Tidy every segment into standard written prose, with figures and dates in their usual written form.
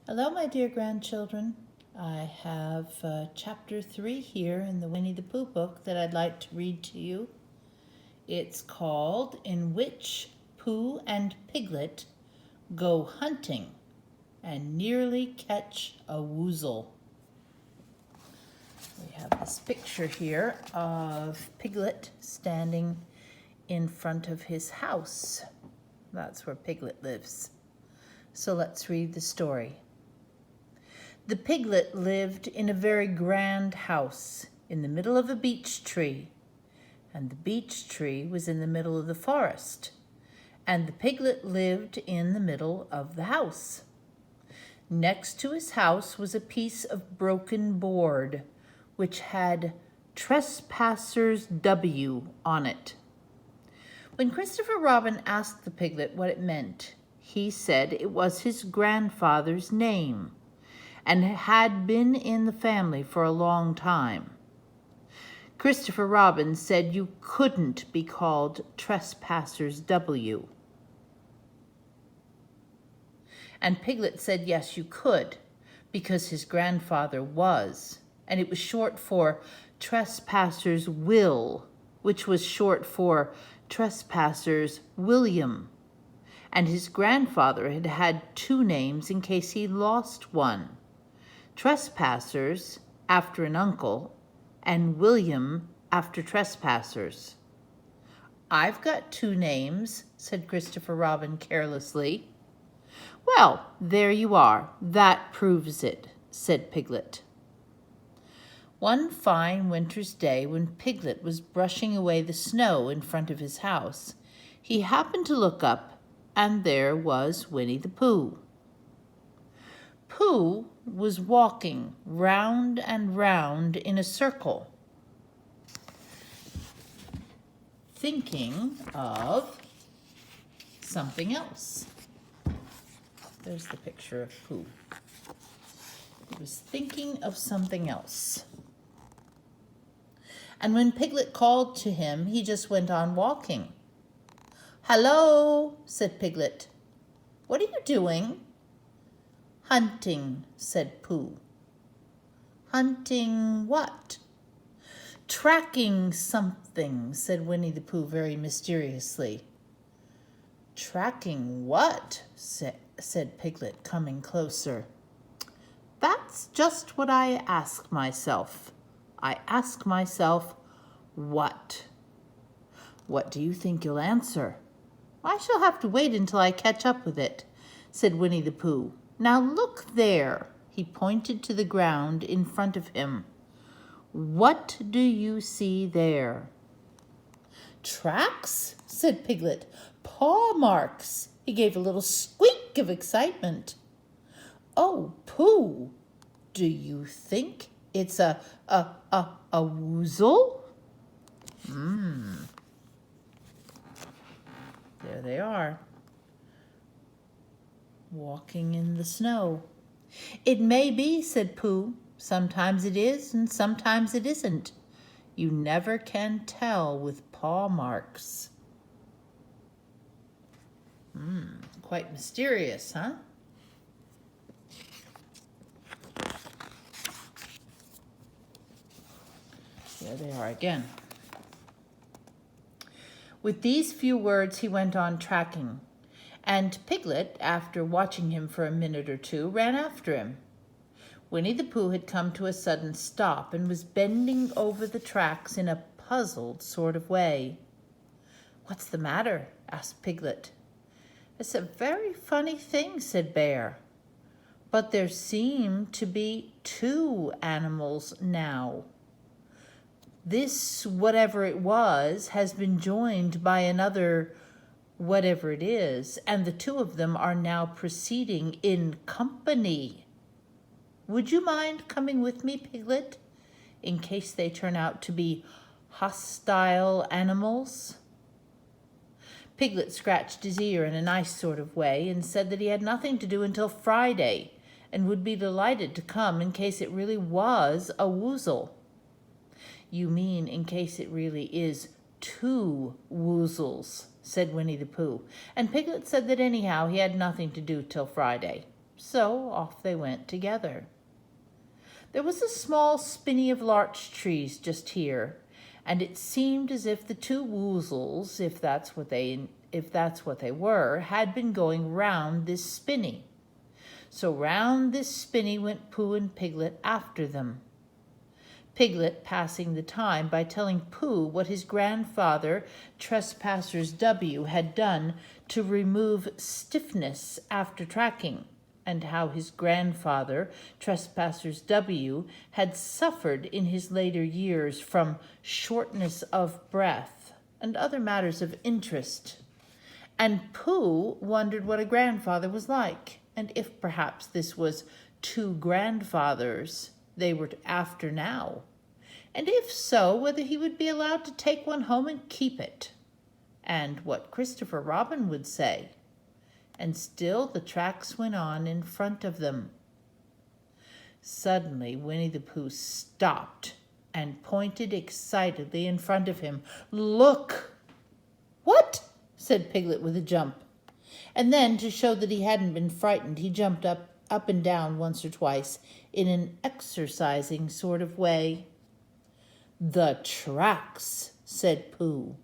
Hello, my dear grandchildren. I have chapter 3 here in the Winnie the Pooh book that I'd like to read to you. It's called In Which Pooh and Piglet Go Hunting and Nearly Catch a Woozle. We have this picture here of Piglet standing in front of his house. That's where Piglet lives. So let's read the story. The piglet lived in a very grand house in the middle of a beech tree, and the beech tree was in the middle of the forest, and the piglet lived in the middle of the house. Next to his house was a piece of broken board, which had Trespassers W on it. When Christopher Robin asked the piglet what it meant, he said it was his grandfather's name, and had been in the family for a long time. Christopher Robin said you couldn't be called Trespassers W. And Piglet said yes, you could, because his grandfather was, and it was short for Trespassers Will, which was short for Trespassers William. And his grandfather had had two names in case he lost one. Trespassers, after an uncle, and William, after Trespassers. I've got two names, said Christopher Robin carelessly. Well, there you are. That proves it, said Piglet. One fine winter's day, when Piglet was brushing away the snow in front of his house, he happened to look up, and there was Winnie the Pooh. Pooh was walking round and round in a circle, thinking of something else. There's the picture of Pooh. He was thinking of something else. And when Piglet called to him, he just went on walking. "Hello," said Piglet. "What are you doing?" "Hunting," said Pooh. "Hunting what?" "Tracking something," said Winnie the Pooh very mysteriously. "Tracking what?" said Piglet, coming closer. "That's just what I ask myself. I ask myself, what? What do you think you'll answer?" "I shall have to wait until I catch up with it," said Winnie the Pooh. "Now look there." He pointed to the ground in front of him. "What do you see there?" "Tracks," said Piglet. "Paw marks." He gave a little squeak of excitement. "Oh, Pooh, do you think it's a woozle?" There they are, walking in the snow. "It may be," said Pooh. "Sometimes it is and sometimes it isn't. You never can tell with paw marks." Quite mysterious, huh? There they are again. With these few words, he went on tracking, and Piglet, after watching him for a minute or two, ran after him. Winnie the Pooh had come to a sudden stop and was bending over the tracks in a puzzled sort of way. "What's the matter?" asked Piglet. "It's a very funny thing," said Bear. "But there seem to be two animals now. This, whatever it was, has been joined by another whatever it is, and the two of them are now proceeding in company. Would you mind coming with me, Piglet, in case they turn out to be hostile animals?" Piglet scratched his ear in a nice sort of way and said that he had nothing to do until Friday and would be delighted to come in case it really was a woozle. "You mean in case it really is two woozles," said Winnie the Pooh, and Piglet said that anyhow he had nothing to do till Friday. So off they went together. There was a small spinney of larch trees just here, and it seemed as if the two Woozles, if that's what they were, had been going round this spinney. So round this spinney went Pooh and Piglet after them. Piglet passing the time by telling Pooh what his grandfather, Trespassers W, had done to remove stiffness after tracking, and how his grandfather, Trespassers W, had suffered in his later years from shortness of breath and other matters of interest. And Pooh wondered what a grandfather was like, and if perhaps this was two grandfathers they were after now, and if so, whether he would be allowed to take one home and keep it, and what Christopher Robin would say. And still the tracks went on in front of them. Suddenly Winnie the Pooh stopped and pointed excitedly in front of him. "Look!" "What?" said Piglet with a jump. And then, to show that he hadn't been frightened, he jumped up and down once or twice in an exercising sort of way. "The tracks," said Pooh.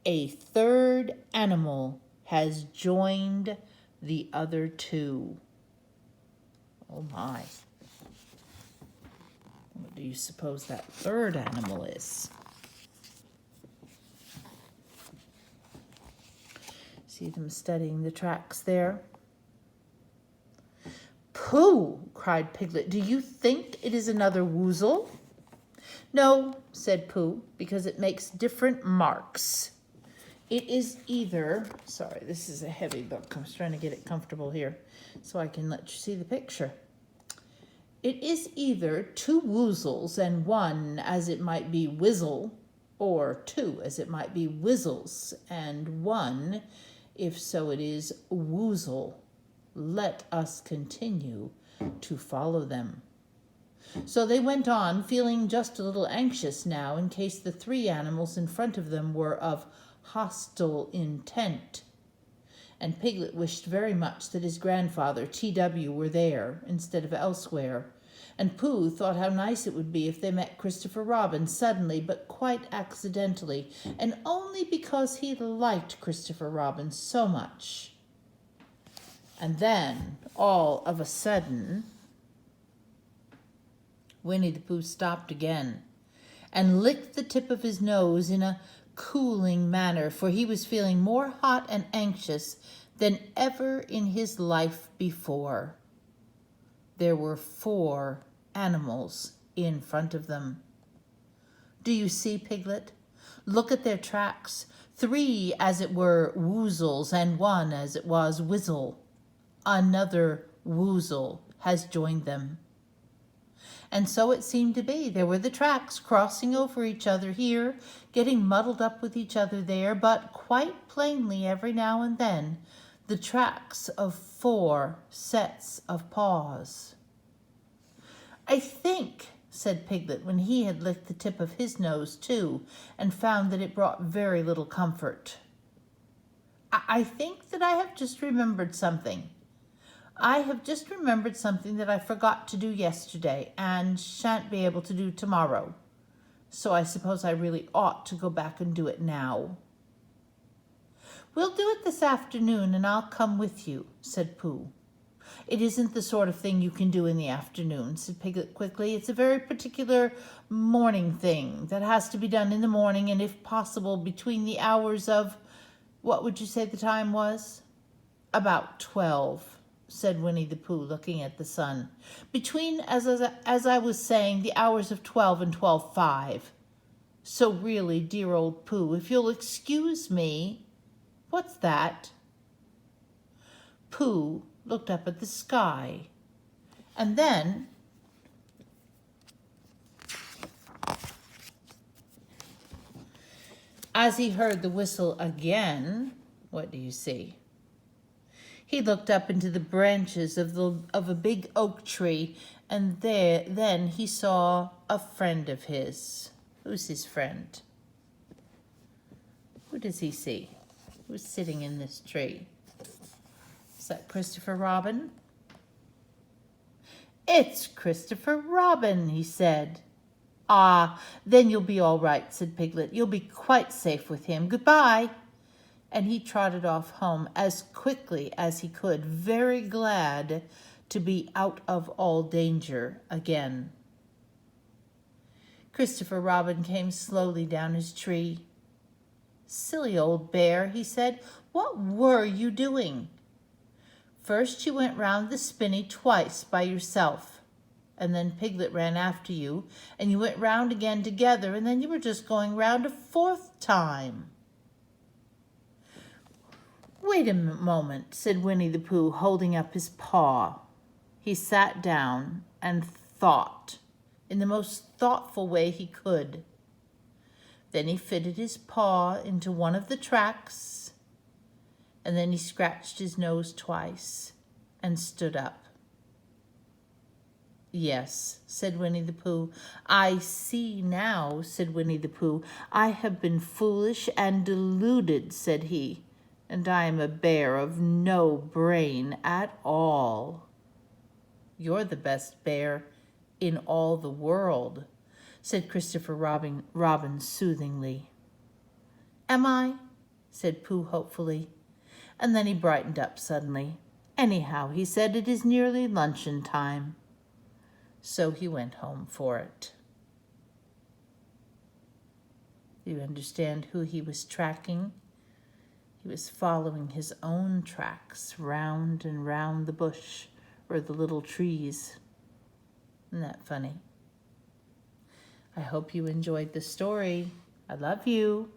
"A third animal has joined the other two." Oh my. What do you suppose that third animal is? See them studying the tracks there? "Pooh!" cried Piglet. "Do you think it is another Woozle?" "No," said Pooh, "because it makes different marks. It is either," sorry, this is a heavy book. I was trying to get it comfortable here so I can let you see the picture. "It is either two Woozles and one, as it might be, Wizzle, or two, as it might be, Wizzles, and one, if so it is, Woozle. Let us continue to follow them." So they went on, feeling just a little anxious now in case the three animals in front of them were of hostile intent. And Piglet wished very much that his grandfather, T.W., were there instead of elsewhere. And Pooh thought how nice it would be if they met Christopher Robin suddenly, but quite accidentally, and only because he liked Christopher Robin so much. And then, all of a sudden, Winnie the Pooh stopped again and licked the tip of his nose in a cooling manner, for he was feeling more hot and anxious than ever in his life before. There were 4 animals in front of them. Do you see, Piglet? Look at their tracks. 3, as it were, Woozles, and 1, as it was, Wizzle. Another Woozle has joined them. And so it seemed to be. There were the tracks crossing over each other here, getting muddled up with each other there, but quite plainly every now and then the tracks of 4 sets of paws. "I think," said Piglet, when he had licked the tip of his nose too, and found that it brought very little comfort, I think that I have just remembered something. I have just remembered something that I forgot to do yesterday and shan't be able to do tomorrow. So I suppose I really ought to go back and do it now." "We'll do it this afternoon and I'll come with you," said Pooh. "It isn't the sort of thing you can do in the afternoon," said Piglet quickly. "It's a very particular morning thing that has to be done in the morning, and if possible between the hours of, what would you say the time was?" "About 12. said Winnie the Pooh, looking at the sun. "Between, as I was saying, the hours of 12 and 12:05. So really, dear old Pooh, if you'll excuse me—" "What's that?" Pooh looked up at the sky, and then as he heard the whistle again, what do you see? He looked up into the branches of a big oak tree, and then he saw a friend of his. Who's his friend? Who does he see? Who's sitting in this tree? Is that Christopher Robin? "It's Christopher Robin," he said. "Ah, then you'll be all right," said Piglet. "You'll be quite safe with him. Goodbye." And he trotted off home as quickly as he could, very glad to be out of all danger again. Christopher Robin came slowly down his tree. "Silly old bear," he said, "what were you doing? First you went round the spinney twice by yourself, and then Piglet ran after you, and you went round again together, and then you were just going round a fourth time." "Wait a moment," said Winnie the Pooh, holding up his paw. He sat down and thought in the most thoughtful way he could. Then he fitted his paw into one of the tracks, and then he scratched his nose twice and stood up. "Yes," said Winnie the Pooh. "I see now," said Winnie the Pooh. "I have been foolish and deluded," said he, "and I am a bear of no brain at all." "You're the best bear in all the world," said Christopher Robin soothingly. "Am I?" said Pooh hopefully, and then he brightened up suddenly. "Anyhow," he said, "it is nearly luncheon time." So he went home for it. Do you understand who he was tracking? He was following his own tracks round and round the bush or the little trees. Isn't that funny? I hope you enjoyed the story. I love you.